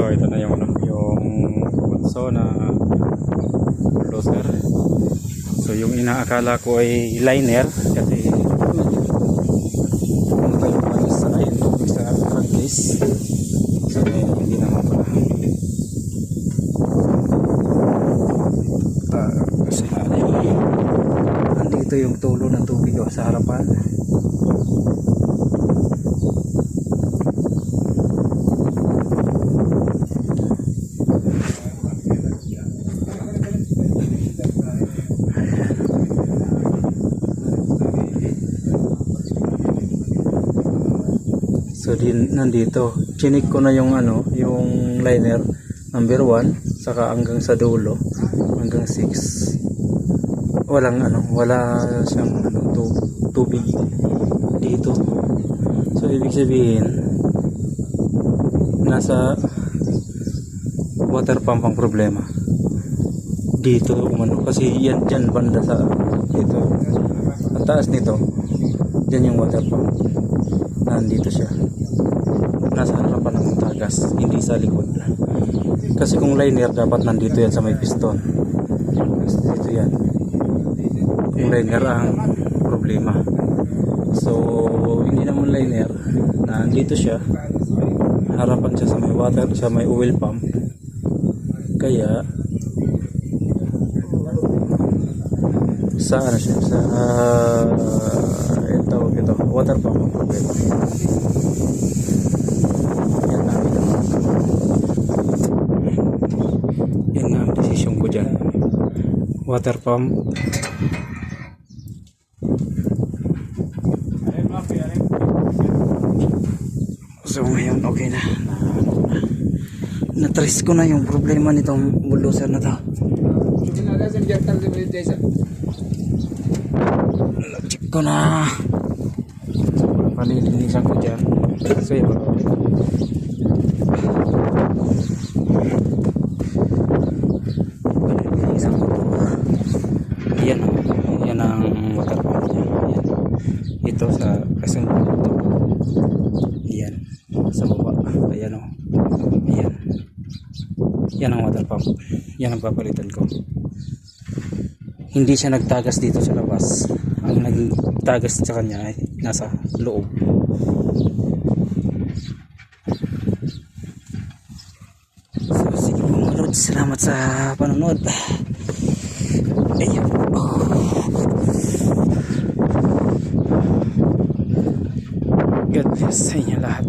So ito na yung bunso na bulldozer. So yung inaakala ko ay liner kasi ano pa yung panis sa ayun sa crankcase. So hindi naman pala. Kasi andito yung tulo ng tubig sa harapan. So nandito, chinik ko na yung yung liner number 1 saka hanggang sa dulo, hanggang 6. Wala siyang tubig dito. So ibig sabihin nasa water pump ang problema. Dito kasi yan dyan banda sa dito. Ang taas nito, dyan yung water pump. Nandito siya. Nasa harapan ng tagas, hindi sa likod. Kasi kung liner dapat nandito yan sa may piston. Kasi dito yan. Kung liner ang problema. So hindi naman liner, nandito siya. Harapan siya sa may water, sa may oil pump. Kaya sa siya sa ito water pump ang problema. Yan na ang desisyon ko dyan. Water pump. So ngayon okay na. Na-trace ko na yung problema nitong bulldozer na to. Na-check ko na. Palilinisan ko dyan. So yun. Palilinisan ko to. Yan. Yan ang water pump niya. Yan. Ito sa kasing ito. Yan. Sa baba. Ayan o. Ayan. Yan ang water pump. Yan ang papalitan ko. Hindi siya nagtagas dito sa labas. Ang nagtagas sa kanya ay nasa loob. So sige po mga Lord, salamat sa panonood. Ayun. God bless sa inyo lahat.